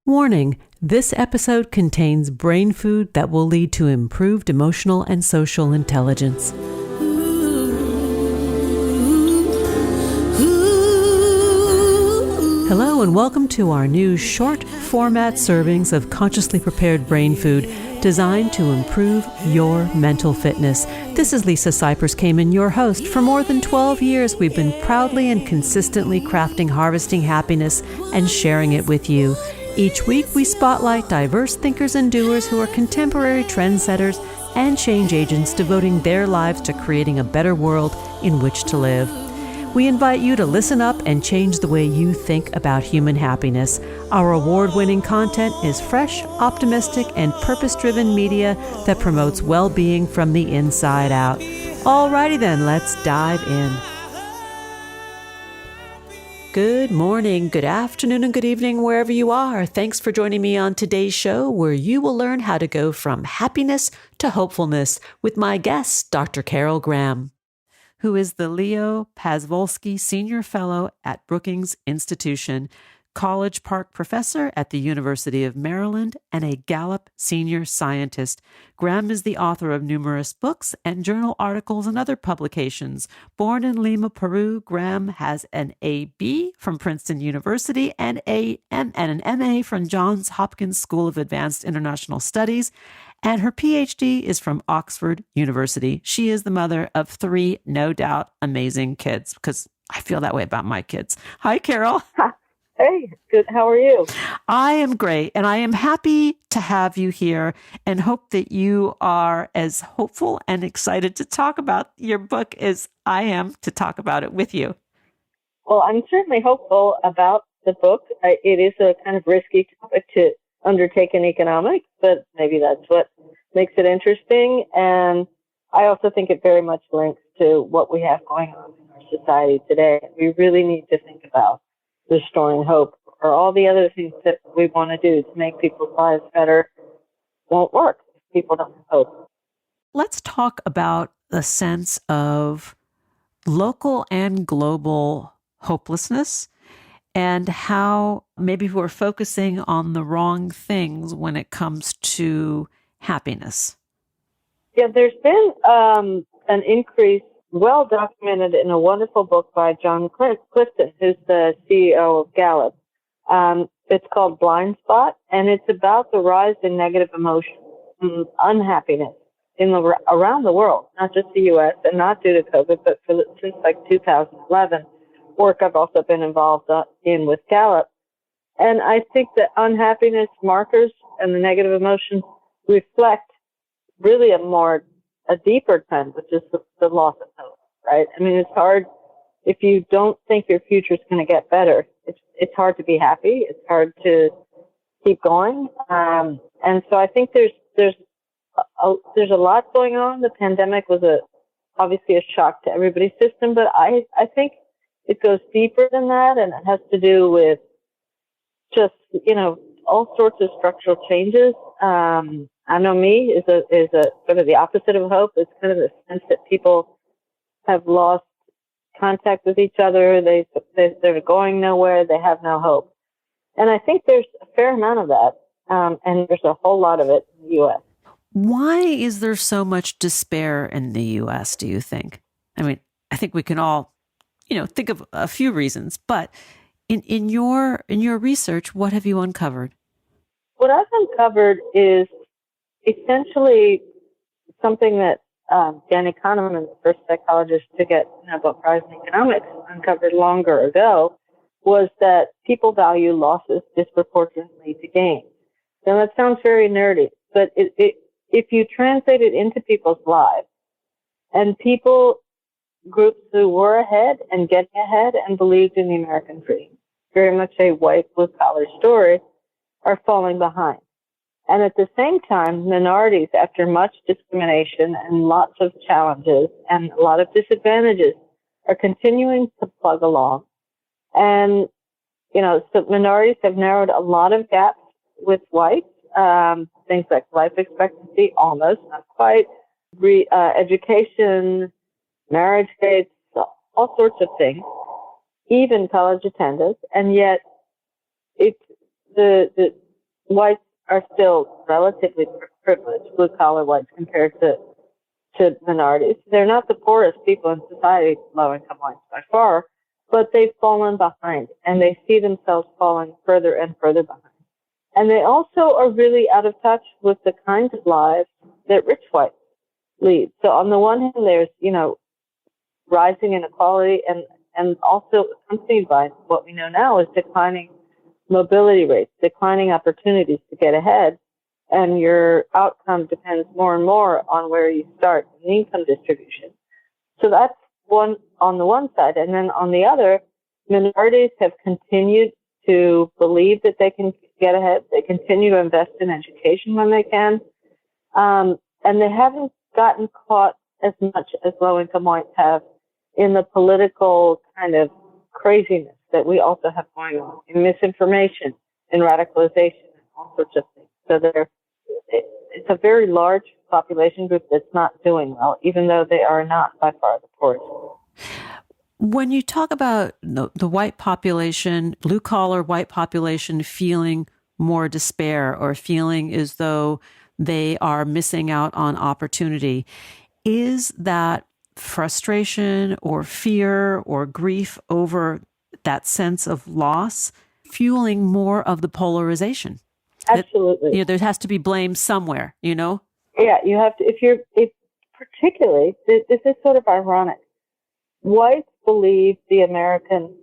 Warning, this episode contains brain food that will lead to improved emotional and social intelligence. Hello and welcome to our new short format servings of consciously prepared brain food designed to improve your mental fitness. This is Lisa Cypers Kamen, your host. For more than 12 years, we've been proudly and consistently crafting harvesting happiness and sharing it with you. Each week, we spotlight diverse thinkers and doers who are contemporary trendsetters and change agents devoting their lives to creating a better world in which to live. We invite you to listen up and change the way you think about human happiness. Our award-winning content is fresh, optimistic, and purpose-driven media that promotes well-being from the inside out. Alrighty then, let's dive in. Good morning, good afternoon, and good evening, wherever you are. Thanks for joining me on today's show, where you will learn how to go from happiness to hopefulness with my guest, Dr. Carol Graham, who is the Leo Pasvolsky Senior Fellow at Brookings Institution, College Park professor at the University of Maryland, and a Gallup Senior Scientist. Graham is the author of numerous books and journal articles and other publications. Born in Lima, Peru, Graham has an A.B. from Princeton University and an M.A. from Johns Hopkins School of Advanced International Studies, and her PhD is from Oxford University. She is the mother of 3, no doubt, amazing kids, because I feel that way about my kids. Hi, Carol. Hey, good. How are you? I am great, and I am happy to have you here and hope that you are as hopeful and excited to talk about your book as I am to talk about it with you. Well, I'm certainly hopeful about the book. It is a kind of risky topic to undertake in economics, but maybe that's what makes it interesting. And I also think it very much links to what we have going on in our society today. We really need to think about restoring hope, or all the other things that we want to do to make people's lives better won't work if people don't have hope. Let's talk about the sense of local and global hopelessness and how maybe we're focusing on the wrong things when it comes to happiness. Yeah, there's been an increase, well documented in a wonderful book by John Clifton, who's the CEO of Gallup. It's called Blind Spot, and it's about the rise in negative emotions, unhappiness around the world, not just the U.S. and not due to COVID, but since like 2011. Work I've also been involved in with Gallup. And I think that unhappiness markers and the negative emotions reflect really a deeper trend, which is the loss of hope, right? I mean, it's hard if you don't think your future is going to get better. It's hard to be happy. It's hard to keep going. And so I think there's a lot going on. The pandemic was obviously a shock to everybody's system, but I think it goes deeper than that, and it has to do with just, all sorts of structural changes. Anomie is a sort of the opposite of hope. It's kind of the sense that people have lost contact with each other. They're going nowhere. They have no hope. And I think there's a fair amount of that. And there's a whole lot of it in the U.S. Why is there so much despair in the U.S., do you think? I mean, I think we can all, think of a few reasons, but in your research, what have you uncovered? What I've uncovered is essentially something that Dan Kahneman, the first psychologist to get Nobel Prize in economics, uncovered longer ago, was that people value losses disproportionately to gains. Now that sounds very nerdy, but if you translate it into people's lives, and groups who were ahead and getting ahead and believed in the American dream, very much a white blue-collar story, are falling behind. And at the same time, minorities, after much discrimination and lots of challenges and a lot of disadvantages, are continuing to plug along. And, so minorities have narrowed a lot of gaps with whites, things like life expectancy, almost, not quite, education, marriage rates, all sorts of things, even college attendance. And yet the whites are still relatively privileged, blue-collar whites, compared to minorities. They're not the poorest people in society, low-income whites by far, but they've fallen behind, and they see themselves falling further and further behind. And they also are really out of touch with the kinds of lives that rich whites lead. So on the one hand, there's, rising inequality, and also accompanied by what we know now is declining mobility rates, declining opportunities to get ahead, and your outcome depends more and more on where you start in the income distribution. So that's one on the one side. And then on the other, minorities have continued to believe that they can get ahead. They continue to invest in education when they can. And they haven't gotten caught as much as low-income whites have in the political kind of craziness that we also have going on, in misinformation, in radicalization, and all sorts of things. So it's a very large population group that's not doing well, even though they are not by far the poorest. When you talk about the white population, blue-collar white population feeling more despair or feeling as though they are missing out on opportunity, is that frustration or fear or grief over that sense of loss fueling more of the polarization? Absolutely. There has to be blame somewhere, Yeah, you have to, if particularly, this is sort of ironic. Whites believe the American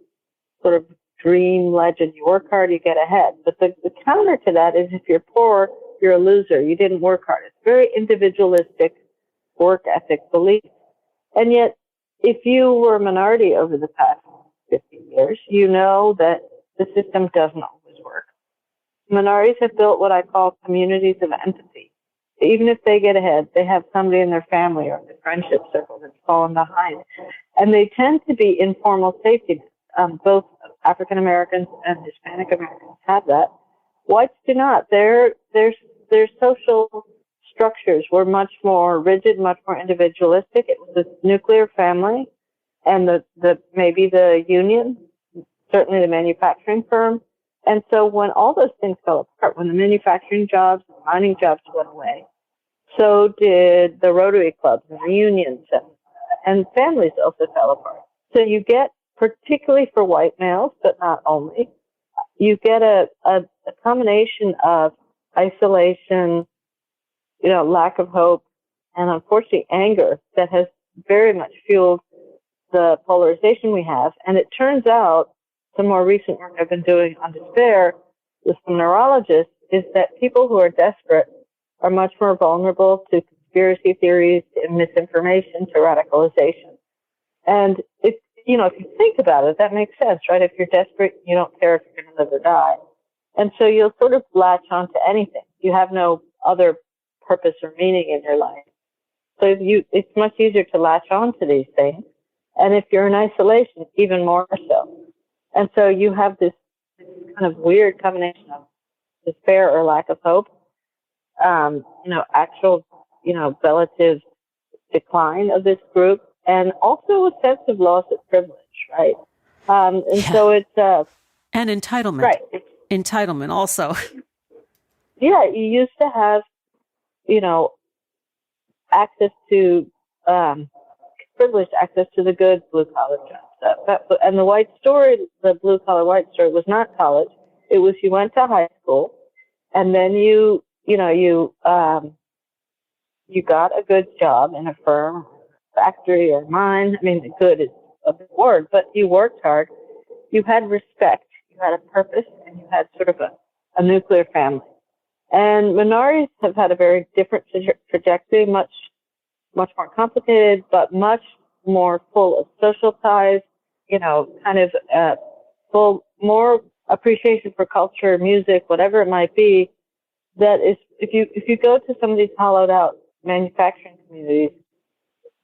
sort of dream legend, you work hard, you get ahead. But the counter to that is if you're poor, you're a loser. You didn't work hard. It's very individualistic work ethic belief. And yet, if you were a minority over the past 50 years, you know that the system doesn't always work. Minorities have built what I call communities of empathy. Even if they get ahead, they have somebody in their family or their friendship circle that's fallen behind. And they tend to be informal safety nets. Both African Americans and Hispanic Americans have that. Whites do not. Their social structures were much more rigid, much more individualistic. It was the nuclear family and maybe the union, certainly the manufacturing firm. And so when all those things fell apart, when the manufacturing jobs, the mining jobs went away, so did the Rotary clubs and the unions, and families also fell apart. So you get, particularly for white males, but not only, you get a combination of isolation, lack of hope, and unfortunately anger that has very much fueled the polarization we have. And it turns out, some more recent work I've been doing on despair with some neurologists is that people who are desperate are much more vulnerable to conspiracy theories, to misinformation, to radicalization. And if you think about it, that makes sense, right? If you're desperate, you don't care if you're going to live or die. And so you'll sort of latch on to anything. You have no other purpose or meaning in your life. So it's much easier to latch on to these things. And if you're in isolation, even more so. And so you have this kind of weird combination of despair or lack of hope, actual, relative decline of this group, and also a sense of loss of privilege, right? So it's... and entitlement. Right. Entitlement also. Yeah, you used to have, access to, privileged access to the good blue-collar jobs. And the white story, the blue-collar white story, was not college. It was you went to high school, and then you got a good job in a firm, factory, or mine. I mean, good is a big word, but you worked hard. You had respect. You had a purpose, and you had sort of a nuclear family. And minorities have had a very different trajectory, much more complicated, but much more full of social ties, more appreciation for culture, music, whatever it might be. That is, if you go to some of these hollowed out manufacturing communities,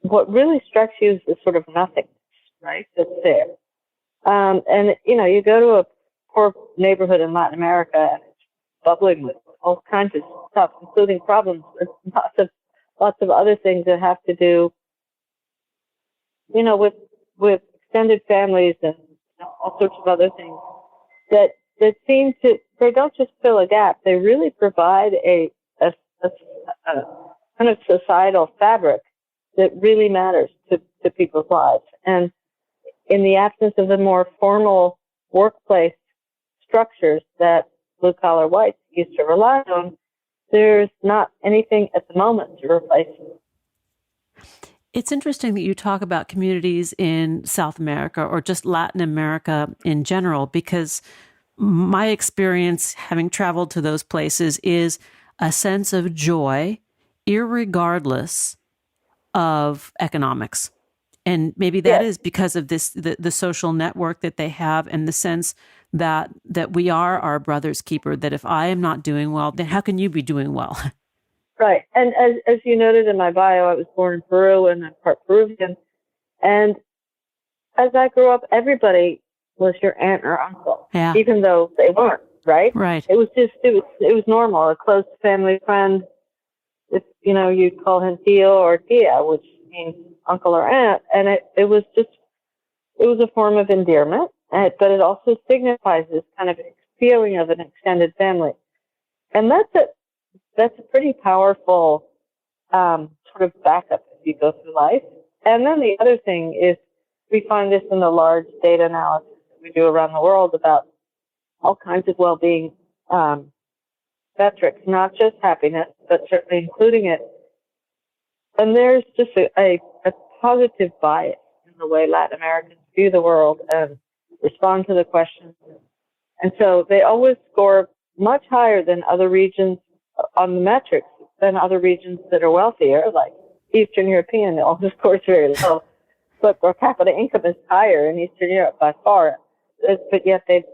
what really strikes you is the sort of nothingness, right, that's there. And you go to a poor neighborhood in Latin America, and it's bubbling with all kinds of stuff, including problems with lots of other things that have to do, with extended families and all sorts of other things that that seem to, they don't just fill a gap, they really provide a kind of societal fabric that really matters to people's lives. And in the absence of the more formal workplace structures that blue-collar whites used to rely on, there's not anything at the moment to replace it. It's interesting that you talk about communities in South America or just Latin America in general, because my experience having traveled to those places is a sense of joy, irregardless of economics. And maybe that is because of this, the social network that they have, and the sense that we are our brother's keeper, that if I am not doing well, then how can you be doing well? Right. And as you noted in my bio, I was born in Peru and I'm part Peruvian. And as I grew up, everybody was your aunt or uncle, even though they weren't, right? Right. It was normal. A close family friend, if, you'd call him Tio or Tia, which means uncle or aunt. And it was a form of endearment, but it also signifies this kind of feeling of an extended family. And that's a pretty powerful sort of backup as you go through life. And then the other thing is, we find this in the large data analysis that we do around the world about all kinds of well-being metrics, not just happiness, but certainly including it. And there's just a positive bias in the way Latin Americans view the world and respond to the questions. And so they always score much higher than other regions on the metrics than other regions that are wealthier, like Eastern European. They always score very low. But per capita income is higher in Eastern Europe by far. But yet they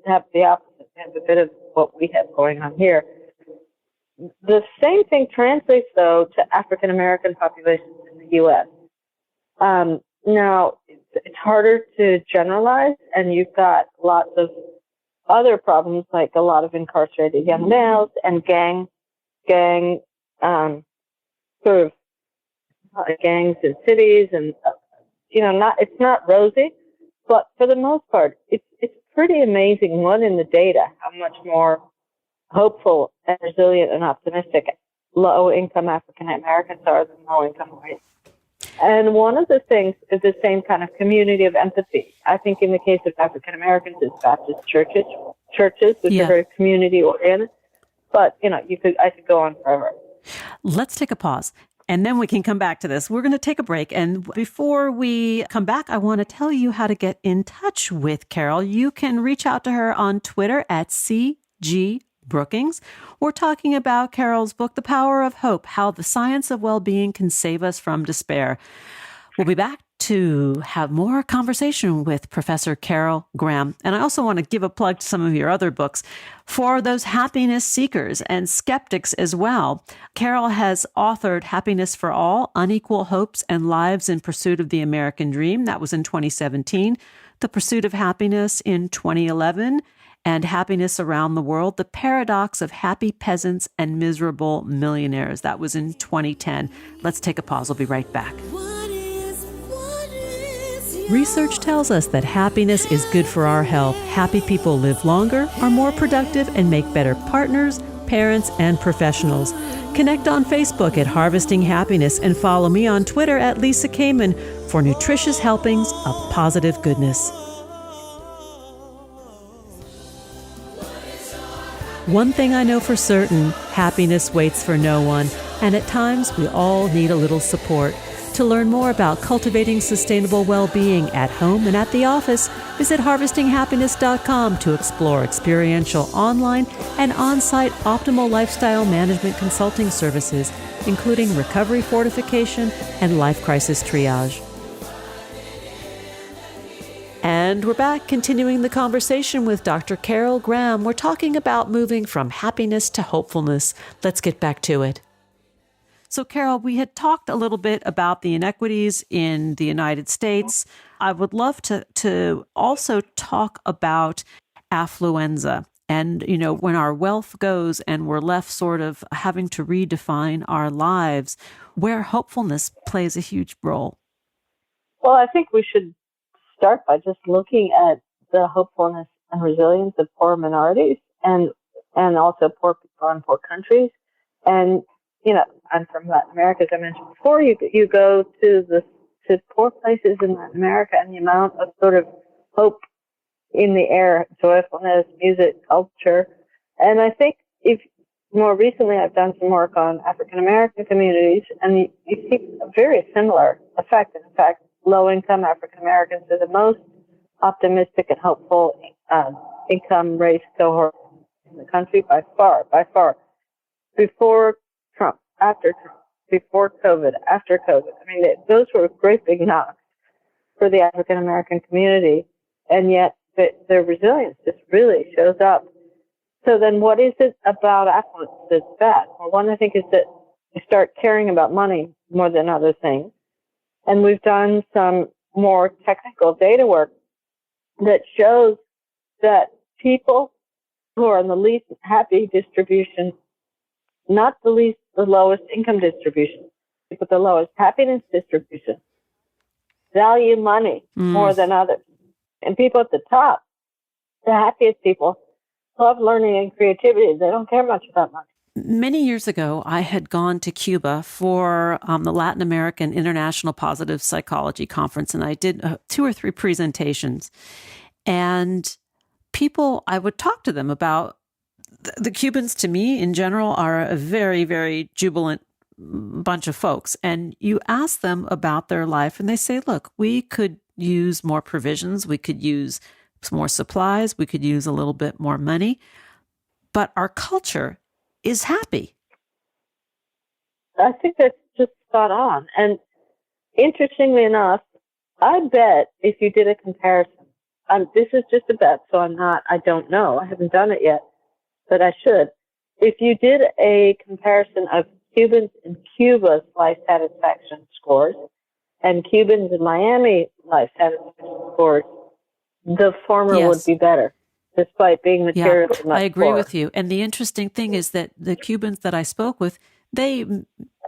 have the opposite. They have a bit of what we have going on here. The same thing translates, though, to African American populations in the U.S. Now, it's harder to generalize, and you've got lots of other problems, like a lot of incarcerated young males and gang sort of gangs in cities, and it's not rosy, but for the most part, it's pretty amazing. One, in the data, how much more hopeful and resilient and optimistic low-income African Americans are than low-income whites. And one of the things is the same kind of community of empathy. I think in the case of African Americans, it's Baptist churches, which are very community-oriented. But, I could go on forever. Let's take a pause, and then we can come back to this. We're going to take a break. And before we come back, I want to tell you how to get in touch with Carol. You can reach out to her on Twitter at CG Brookings. We're talking about Carol's book, The Power of Hope, How the Science of Well-Being Can Save Us from Despair. We'll be back to have more conversation with Professor Carol Graham. And I also want to give a plug to some of your other books for those happiness seekers and skeptics as well. Carol has authored Happiness for All, Unequal Hopes and Lives in Pursuit of the American Dream. That was in 2017. The Pursuit of Happiness in 2011. And Happiness Around the World, The Paradox of Happy Peasants and Miserable Millionaires. That was in 2010. Let's take a pause. We'll be right back. Research tells us that happiness is good for our health. Happy people live longer, are more productive, and make better partners, parents, and professionals. Connect on Facebook at Harvesting Happiness and follow me on Twitter at Lisa Kamen for nutritious helpings of positive goodness. One thing I know for certain, happiness waits for no one, and at times we all need a little support. To learn more about cultivating sustainable well-being at home and at the office, visit harvestinghappiness.com to explore experiential online and on-site optimal lifestyle management consulting services, including recovery fortification and life crisis triage. And we're back, continuing the conversation with Dr. Carol Graham. We're talking about moving from happiness to hopefulness. Let's get back to it. So, Carol, we had talked a little bit about the inequities in the United States. I would love to also talk about affluenza. And, when our wealth goes and we're left sort of having to redefine our lives, where hopefulness plays a huge role. Well, I think we should start by just looking at the hopefulness and resilience of poor minorities and also poor people in poor countries. And, I'm from Latin America, as I mentioned before. You go to poor places in Latin America, and the amount of sort of hope in the air, joyfulness, music, culture. And I think if more recently I've done some work on African American communities, and you see a very similar effect. In fact, low-income African Americans are the most optimistic and hopeful income race cohort in the country by far. Before Trump, after Trump, before COVID, after COVID. I mean, those were great big knocks for the African American community, and yet their resilience just really shows up. So then what is it about affluence that's bad? Well, one, I think, is that you start caring about money more than other things. And we've done some more technical data work that shows that people who are in the least happy distribution, not the lowest income distribution, but the lowest happiness distribution, value money more than others. And people at the top, the happiest people, love learning and creativity. They don't care much about money. Many years ago, I had gone to Cuba for the Latin American International Positive Psychology Conference, and I did 2 or 3 presentations. And people, I would talk to them about the Cubans, to me, in general, are a very, very jubilant bunch of folks. And you ask them about their life, and they say, look, we could use more provisions. We could use more supplies. We could use a little bit more money. But our culture is happy. I think that's just spot on. And interestingly enough, I bet if you did a comparison, this is just a bet, so I don't know. I haven't done it yet, but I should. If you did a comparison of Cubans in Cuba's life satisfaction scores and Cubans in Miami life satisfaction scores, the former would be better, despite being materially much I agree poorer. with you. And the interesting thing is that the Cubans that I spoke with, they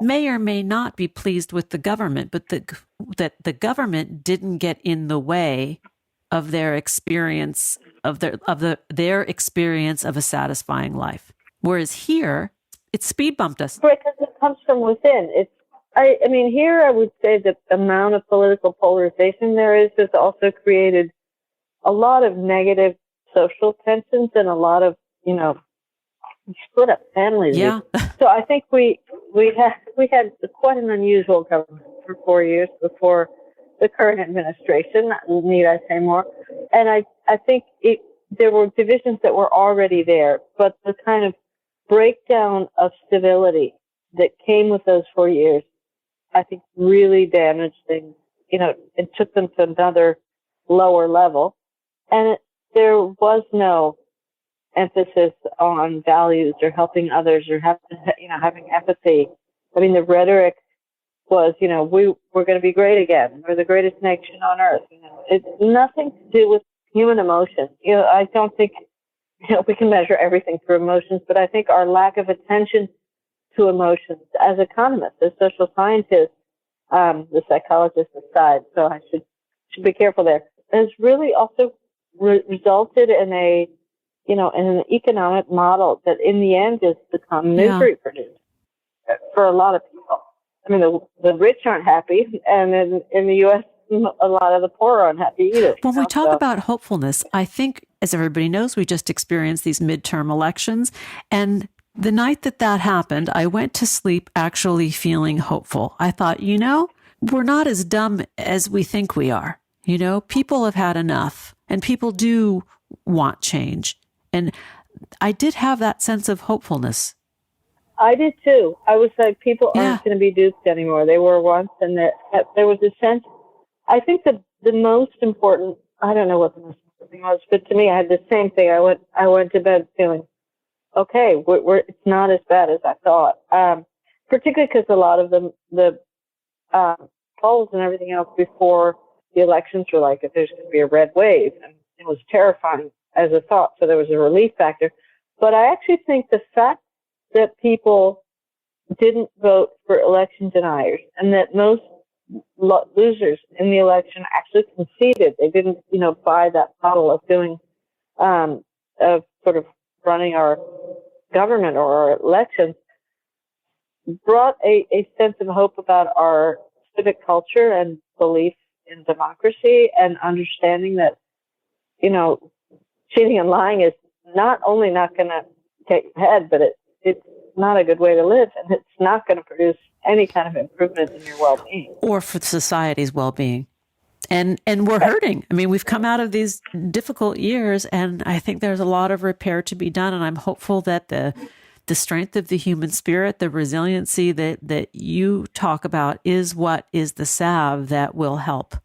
may or may not be pleased with the government, but that the government didn't get in the way of their experience of their experience of a satisfying life. Whereas here, it speed bumped us. Right, because it comes from within. I mean, here I would say that the amount of political polarization there is has also created a lot of negative social tensions and a lot of, split up families. Yeah. So I think we had quite an unusual government for 4 years before the current administration. Need I say more? And I think there were divisions that were already there, but the kind of breakdown of civility that came with those 4 years, I think, really damaged things. It took them to another lower level. And there was no emphasis on values or helping others or having empathy. I mean, the rhetoric was, we're going to be great again. We're the greatest nation on earth. It's nothing to do with human emotion. I don't think, we can measure everything through emotions, but I think our lack of attention to emotions as economists, as social scientists, the psychologists aside, so I should be careful there, has really also resulted in in an economic model that in the end has become misery produced for a lot of people. I mean, the rich aren't happy, and in the U.S., a lot of the poor aren't happy either. When we talk about hopefulness, I think, as everybody knows, we just experienced these midterm elections, and the night that happened, I went to sleep actually feeling hopeful. I thought, we're not as dumb as we think we are. People have had enough, and people do want change. And I did have that sense of hopefulness. I did too. I was like, people aren't going to be duped anymore. They were once, and there was a sense. I think the most important, I don't know what the most important thing was, but to me, I had the same thing. I went to bed feeling, okay, it's not as bad as I thought. Particularly because a lot of the polls and everything else before the elections were like, if there's going to be a red wave, and it was terrifying as a thought. So there was a relief factor. But I actually think the fact that people didn't vote for election deniers and that most losers in the election actually conceded, they didn't, buy that model of doing of sort of running our government or our elections brought a sense of hope about our civic culture and belief in democracy and understanding that, cheating and lying is not only not going to get you ahead, but it's not a good way to live, and it's not going to produce any kind of improvement in your well-being. Or for society's well-being. And we're hurting. I mean, we've come out of these difficult years, and I think there's a lot of repair to be done, and I'm hopeful that the strength of the human spirit, the resiliency that you talk about is what is the salve that will help.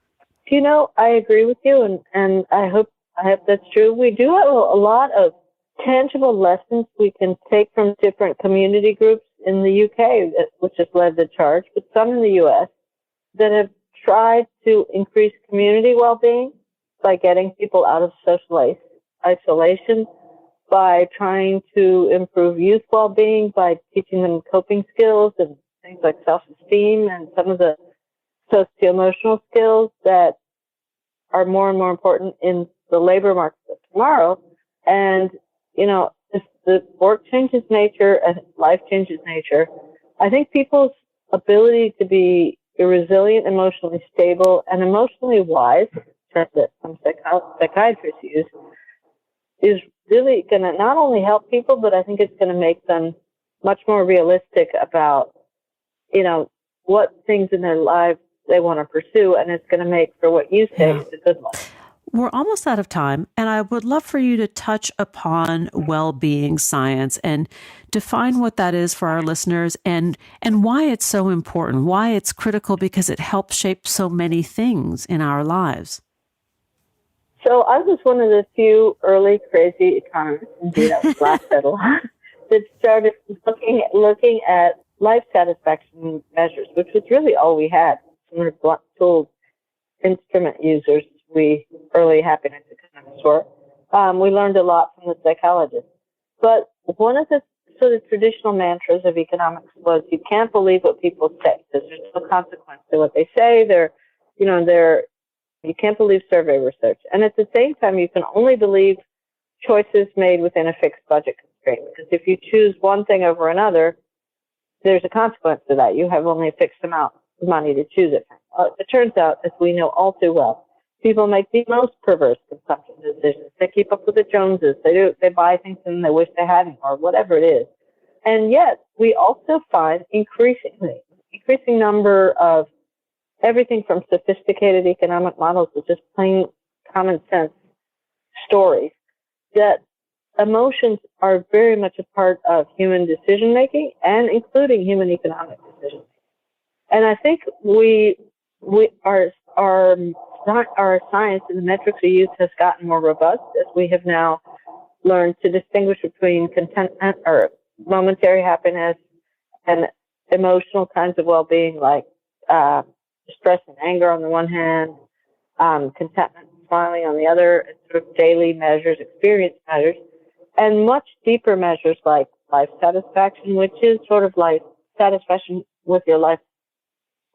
I agree with you, and I hope that's true. We do have a lot of tangible lessons we can take from different community groups in the UK, which has led the charge, but some in the US that have tried to increase community well-being by getting people out of social isolation, by trying to improve youth well-being, by teaching them coping skills and things like self-esteem and some of the socio-emotional skills that are more and more important in the labor market of tomorrow. And, if the work changes nature and life changes nature, I think people's ability to be resilient, emotionally stable, and emotionally wise, term that some psychiatrists use, is really going to not only help people, but I think it's going to make them much more realistic about, what things in their lives they want to pursue, and it's going to make for what you say is a good life. We're almost out of time, and I would love for you to touch upon well-being science and define what that is for our listeners and why it's so important, why it's critical, because it helps shape so many things in our lives. So I was one of the few early crazy economists, indeed I was laughed at a lot, that started looking at life satisfaction measures, which was really all we had. We were blunt-tooled instrument users. We early happiness economists were. We learned a lot from the psychologists. But one of the sort of traditional mantras of economics was you can't believe what people say because there's no consequence to what they say. You can't believe survey research. And at the same time, you can only believe choices made within a fixed budget constraint. Because if you choose one thing over another, there's a consequence to that. You have only a fixed amount of money to choose it from. It turns out, as we know all too well, people make the most perverse consumption decisions. They keep up with the Joneses. They buy things and they wish they hadn't, or whatever it is. And yet, we also find increasing number of everything from sophisticated economic models to just plain common sense stories that emotions are very much a part of human decision making and including human economic decision. And I think our science and the metrics we use has gotten more robust as we have now learned to distinguish between contentment or momentary happiness and emotional kinds of well-being like stress and anger on the one hand, contentment and smiling on the other, sort of daily measures, experience measures, and much deeper measures like life satisfaction, which is sort of like satisfaction with your life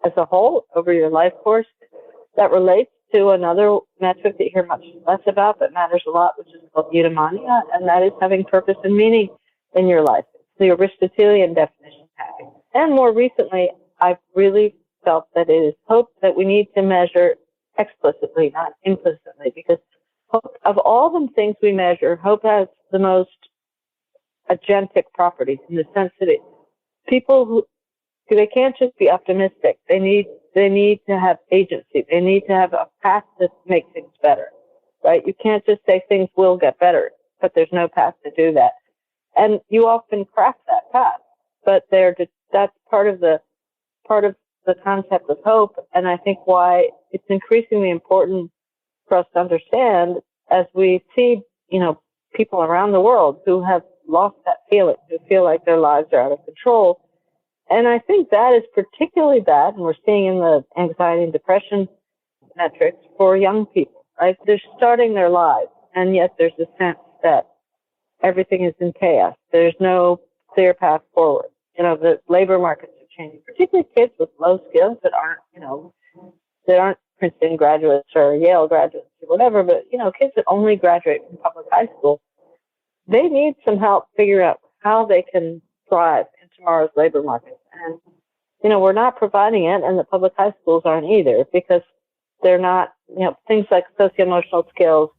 as a whole over your life course. That relates to another metric that you hear much less about but matters a lot, which is called eudaimonia, and that is having purpose and meaning in your life. It's the Aristotelian definition of happiness. And more recently, I've really felt that it is hope that we need to measure explicitly, not implicitly, because hope, of all the things we measure, hope has the most agentic properties in the sense that they can't just be optimistic. They need to have agency. They need to have a path to make things better, right? You can't just say things will get better, but there's no path to do that. And you often craft that path, but that's part of the concept of hope. And I think why it's increasingly important for us to understand as we see, people around the world who have lost that feeling, who feel like their lives are out of control. And I think that is particularly bad, and we're seeing in the anxiety and depression metrics for young people, right? They're starting their lives, and yet there's a sense that everything is in chaos. There's no clear path forward. The labor markets are changing, particularly kids with low skills that aren't Princeton graduates or Yale graduates or whatever, but, kids that only graduate from public high school, they need some help figuring out how they can thrive in tomorrow's labor market. And, we're not providing it, and the public high schools aren't either, because they're not, things like socio-emotional skills,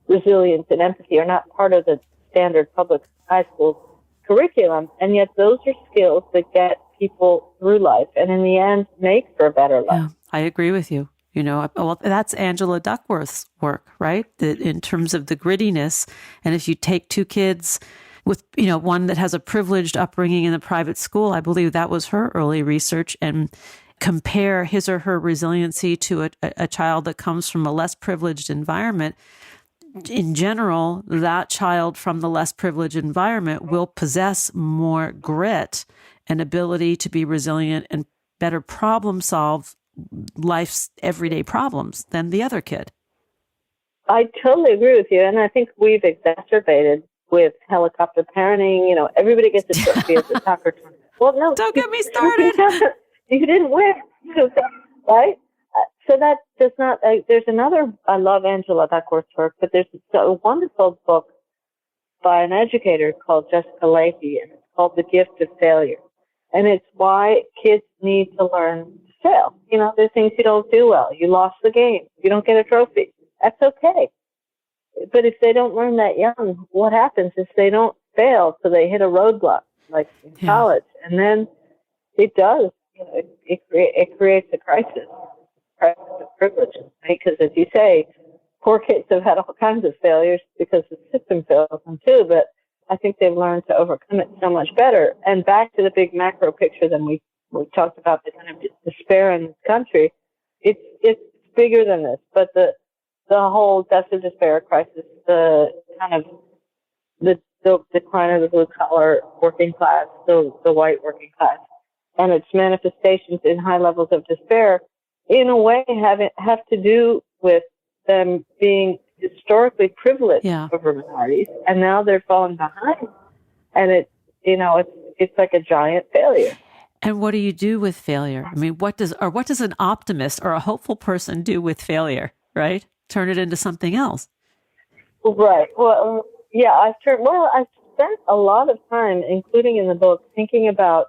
resilience, and empathy are not part of the standard public high school curriculum, and yet those are skills that get people through life and in the end make for a better life. Yeah, I agree with you. Well, that's Angela Duckworth's work, right? In terms of the grittiness. And if you take two kids with, one that has a privileged upbringing in a private school, I believe that was her early research, and compare his or her resiliency to a child that comes from a less privileged environment, in general, that child from the less privileged environment will possess more grit and ability to be resilient and better problem solve life's everyday problems than the other kid. I totally agree with you. And I think we've exacerbated with helicopter parenting. Everybody gets a trophy at the soccer tournament. Well, no. Don't get me started. You didn't win. Right? So that does not, there's another, I love Angela Duckworth's work, but there's a wonderful book by an educator called Jessica Leahy, and it's called The Gift of Failure. And it's why kids need to learn to fail. There's things you don't do well. You lost the game. You don't get a trophy. That's okay. But if they don't learn that young, what happens is they don't fail, so they hit a roadblock, like in college. And then it does, it creates a crisis of privilege, right? Because as you say, poor kids have had all kinds of failures because the system fails them too, but I think they've learned to overcome it so much better. And back to the big macro picture, then we talked about the kind of despair in this country. It's bigger than this, but the whole death of despair crisis, the kind of the decline of the blue collar working class, the white working class, and its manifestations in high levels of despair, in a way have to do with them being historically privileged over minorities, and now they're falling behind, and it's like a giant failure. And what do you do with failure? I mean, what does an optimist or a hopeful person do with failure? Right? Turn it into something else. Right. Well, yeah. I've spent a lot of time, including in the book, thinking about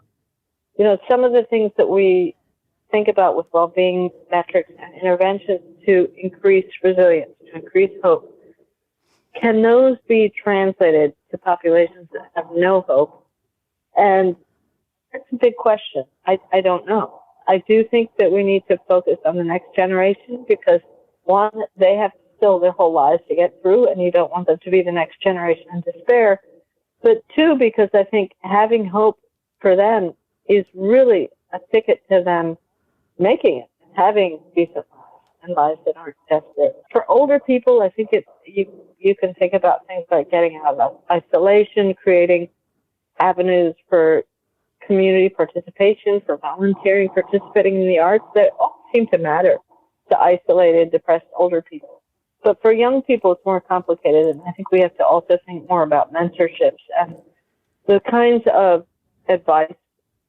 some of the things that we think about with well-being metrics and interventions to increase resilience, to increase hope. Can those be translated to populations that have no hope? And that's a big question. I don't know. I do think that we need to focus on the next generation because, one, they have still their whole lives to get through, and you don't want them to be the next generation in despair. But two, because I think having hope for them is really a ticket to them making it and having decent lives and lives that aren't desperate. For older people, I think you can think about things like getting out of isolation, creating avenues for community participation, for volunteering, participating in the arts that all seem to matter to isolated, depressed older people. But for young people, it's more complicated, and I think we have to also think more about mentorships and the kinds of advice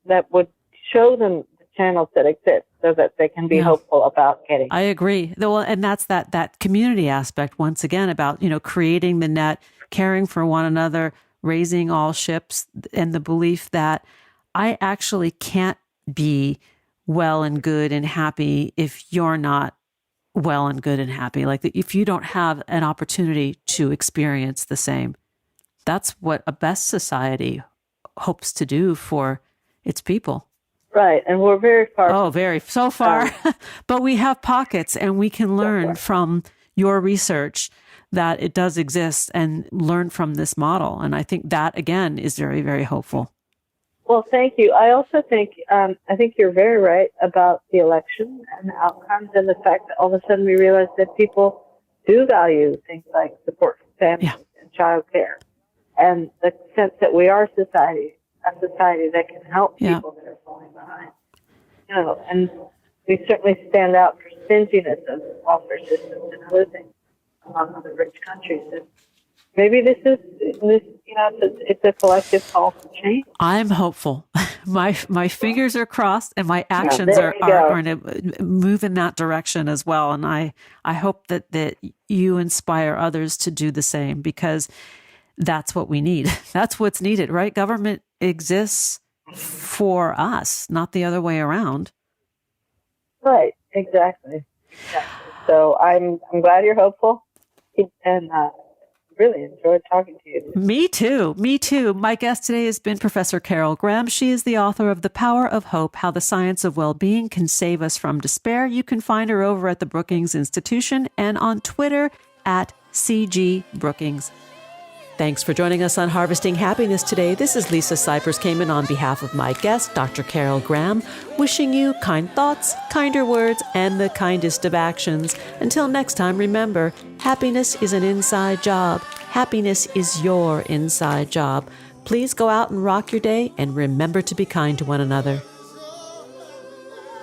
that would show them the channels that exist so that they can be hopeful about getting. I agree. Well, and that's that community aspect, once again, about, creating the net, caring for one another, raising all ships, and the belief that I actually can't be well and good and happy if you're not well and good and happy. Like if you don't have an opportunity to experience the same. That's what a best society hopes to do for its people. Right. And we're very far. Oh, so far. But we have pockets, and we can learn from your research that it does exist and learn from this model. And I think that, again, is very, very hopeful. Well, thank you. I also think, I think you're very right about the election and the outcomes, and the fact that all of a sudden we realize that people do value things like support for families and childcare, and the sense that we are a society that can help people that are falling behind. And we certainly stand out for stinginess of welfare systems and other things among other rich countries. And, maybe this, it's a collective call for change. I'm hopeful. My fingers are crossed, and my actions are going to move in that direction as well. And I hope that you inspire others to do the same, because that's what we need. That's what's needed, right? Government exists for us, not the other way around. Right. Exactly. So I'm glad you're hopeful, and really enjoyed talking to you. Me too. My guest today has been Professor Carol Graham. She is the author of The Power of Hope, How the Science of Well-Being Can Save Us from Despair. You can find her over at the Brookings Institution and on Twitter at CG Brookings. Thanks for joining us on Harvesting Happiness today. This is Lisa Cypers Kamen on behalf of my guest, Dr. Carol Graham, wishing you kind thoughts, kinder words, and the kindest of actions. Until next time, remember, happiness is an inside job. Happiness is your inside job. Please go out and rock your day, and remember to be kind to one another.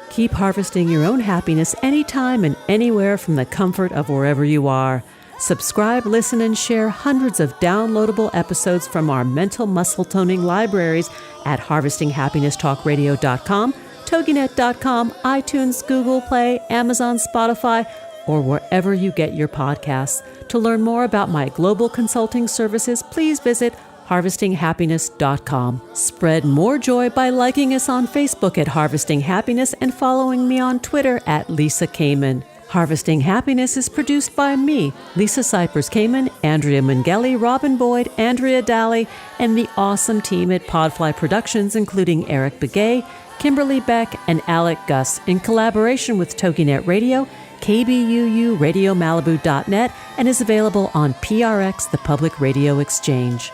Keep harvesting your own happiness anytime and anywhere from the comfort of wherever you are. Subscribe, listen, and share hundreds of downloadable episodes from our mental muscle toning libraries at harvestinghappinesstalkradio.com, toginet.com, iTunes, Google Play, Amazon, Spotify, or wherever you get your podcasts. To learn more about my global consulting services, please visit harvestinghappiness.com. Spread more joy by liking us on Facebook at Harvesting Happiness and following me on Twitter at Lisa Kamen. Harvesting Happiness is produced by me, Lisa Cypers Kamen, Andrea Mengele, Robin Boyd, Andrea Daly, and the awesome team at Podfly Productions, including Eric Begay, Kimberly Beck, and Alec Gus, in collaboration with TogiNet Radio, KBUU, RadioMalibu.net, and is available on PRX, the Public Radio Exchange.